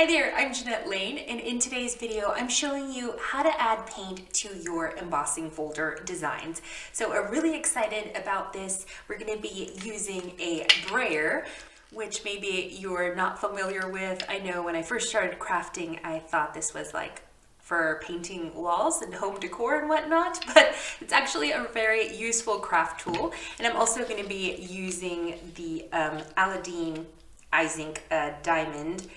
Hi there, I'm Jeanette Lane, and in today's video I'm showing you how to add paint to your embossing folder designs. So I'm really excited about this. We're going to be using a brayer, which maybe you're not familiar with. I know when I first started crafting I thought this was like for painting walls and home decor and whatnot, but it's actually a very useful craft tool. And I'm also going to be using the Aladdin Zinc diamond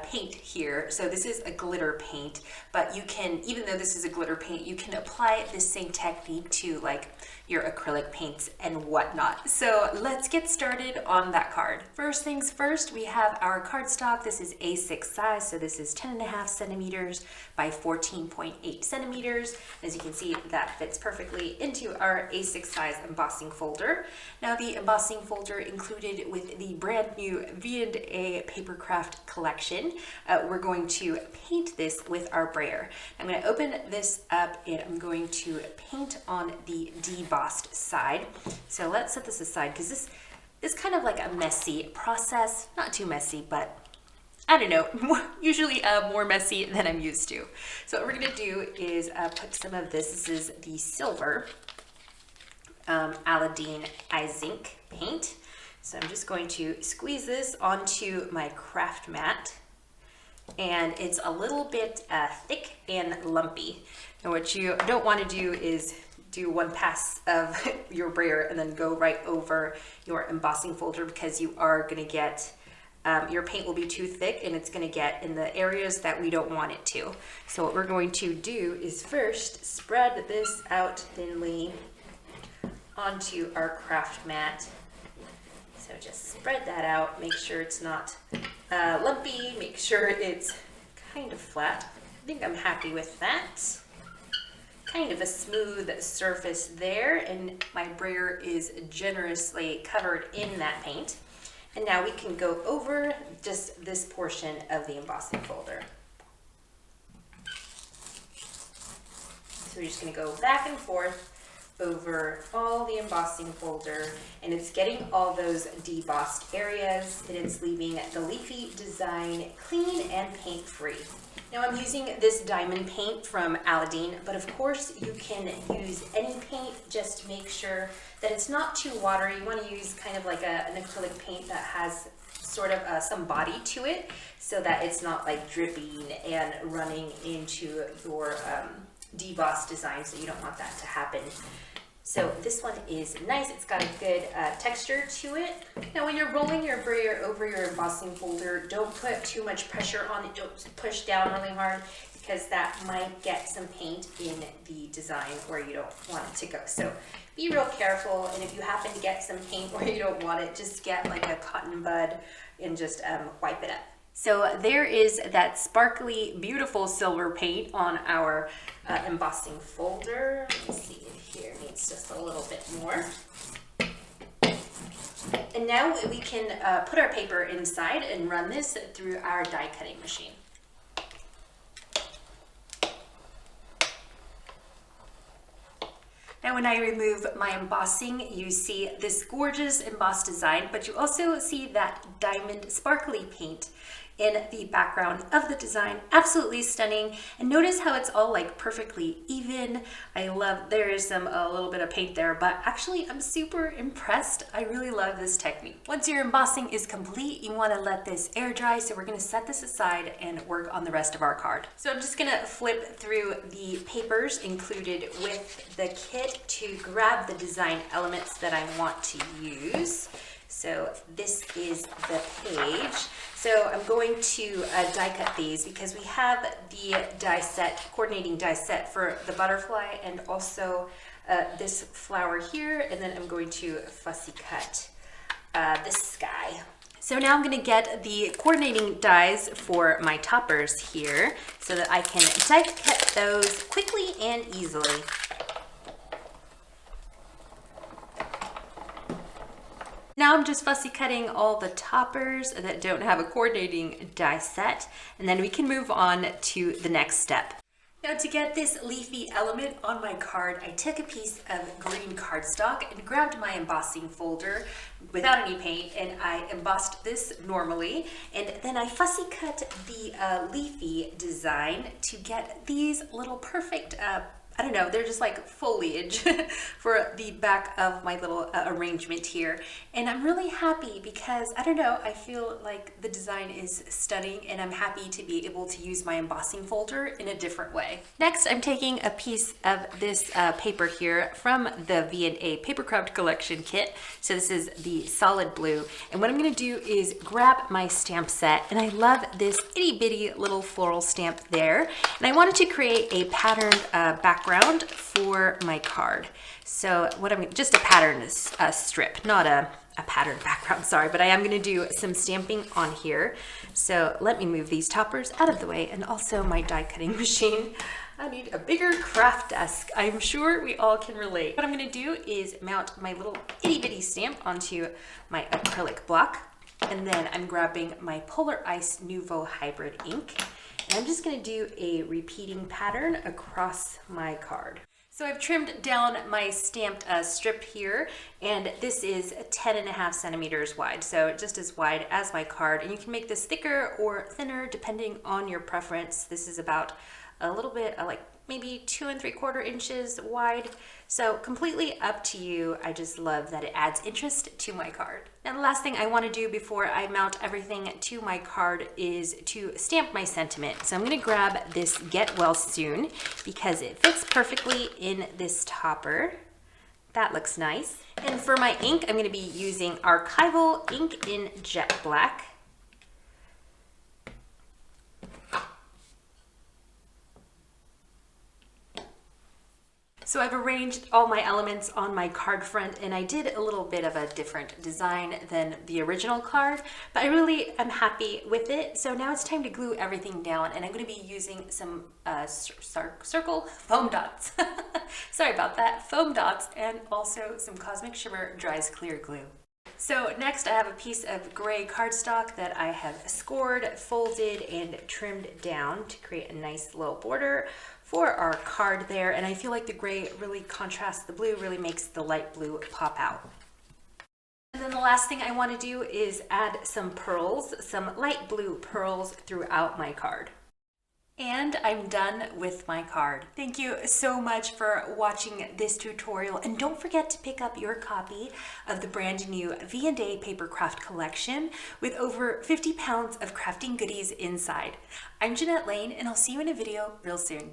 paint here. So this is a glitter paint, but you can, even though this is a glitter paint, you can apply this same technique to like your acrylic paints and whatnot. So let's get started on that card. First things first, we have our cardstock. This is A6 size, so this is 10.5 centimeters by 14.8 centimeters. As you can see, that fits perfectly into our A6 size embossing folder. Now the embossing folder included with the brand new V&A Papercraft collection. We're going to paint this with our brayer. I'm going to open this up and I'm going to paint on the debossed side. So let's set this aside because this is kind of like a messy process. Not too messy, but I don't know, usually more messy than I'm used to. So what we're going to do is put some of this. This is the silver Aladdin Zinc paint. So I'm just going to squeeze this onto my craft mat, and it's a little bit thick and lumpy. And what you don't want to do is do one pass of your brayer and then go right over your embossing folder, because you are going to get your paint will be too thick and it's going to get in the areas that we don't want it to. So what we're going to do is first spread this out thinly onto our craft mat. So just spread that out, make sure it's not lumpy, make sure it's kind of flat. I think I'm happy with that. Kind of a smooth surface there, and my brayer is generously covered in that paint. And now we can go over just this portion of the embossing folder. So we're just going to go back and forth over all the embossing folder, and it's getting all those debossed areas, and it's leaving the leafy design clean and paint free. Now I'm using this diamond paint from Aladdin, but of course you can use any paint. Just make sure that it's not too watery. You want to use kind of like an acrylic paint that has sort of some body to it, so that it's not like dripping and running into your debossed design, so you don't want that to happen. So this one is nice. It's got a good texture to it. Now when you're rolling your brayer over your embossing folder, don't put too much pressure on it. Don't push down really hard, because that might get some paint in the design where you don't want it to go. So be real careful, and if you happen to get some paint where you don't want it, just get like a cotton bud and just wipe it up. So there is that sparkly, beautiful silver paint on our embossing folder. Let's see it here, needs just a little bit more. And now we can put our paper inside and run this through our die cutting machine. Now when I remove my embossing, you see this gorgeous embossed design, but you also see that diamond sparkly paint in the background of the design. Absolutely stunning. And notice how it's all like perfectly even. I love, there is a little bit of paint there, but actually I'm super impressed. I really love this technique. Once your embossing is complete, you want to let this air dry. So we're going to set this aside and work on the rest of our card. So I'm just going to flip through the papers included with the kit to grab the design elements that I want to use. So this is the page. So I'm going to die cut these, because we have the die set, coordinating die set for the butterfly and also this flower here, and then I'm going to fussy cut this sky. So now I'm going to get the coordinating dies for my toppers here so that I can die cut those quickly and easily. Now I'm just fussy cutting all the toppers that don't have a coordinating die set, and then we can move on to the next step. Now Now to get this leafy element on my card, I took a piece of green cardstock and grabbed my embossing folder without any paint, and I embossed this normally, and then I fussy cut the leafy design to get these little perfect I don't know, they're just like foliage for the back of my little arrangement here. And I'm really happy because, I don't know, I feel like the design is stunning and I'm happy to be able to use my embossing folder in a different way. Next, I'm taking a piece of this paper here from the V&A Paper Craft Collection kit. So this is the solid blue. And what I'm gonna do is grab my stamp set, and I love this itty bitty little floral stamp there. And I wanted to create a patterned background for my card. So what I'm just a pattern strip, not a patterned background, sorry, but I am going to do some stamping on here. So let me move these toppers out of the way, and also my die cutting machine. I need a bigger craft desk. I'm sure we all can relate. What I'm going to do is mount my little itty bitty stamp onto my acrylic block, and then I'm grabbing my Polar Ice Nouveau Hybrid ink. And I'm just gonna do a repeating pattern across my card. So I've trimmed down my stamped strip here, and this is 10.5 centimeters wide, so just as wide as my card. And you can make this thicker or thinner depending on your preference. This is about a little bit like maybe 2 3/4 inches wide. So completely up to you. I just love that it adds interest to my card. Now the last thing I want to do before I mount everything to my card is to stamp my sentiment. So I'm going to grab this Get Well Soon because it fits perfectly in this topper. That looks nice. And for my ink, I'm going to be using Archival ink in Jet Black. So I've arranged all my elements on my card front, and I did a little bit of a different design than the original card, but I really am happy with it. So now it's time to glue everything down, and I'm going to be using some circle foam dots. Sorry about that, foam dots, and also some Cosmic Shimmer Dries Clear Glue. So next I have a piece of gray cardstock that I have scored, folded, and trimmed down to create a nice little border for our card there. And I feel like the gray really contrasts the blue, really makes the light blue pop out. And then the last thing I want to do is add some pearls, some light blue pearls throughout my card. And I'm done with my card. Thank you so much for watching this tutorial, and don't forget to pick up your copy of the brand new V&A Paper Craft Collection with over 50 pounds of crafting goodies inside. I'm Jeanette Lane, and I'll see you in a video real soon.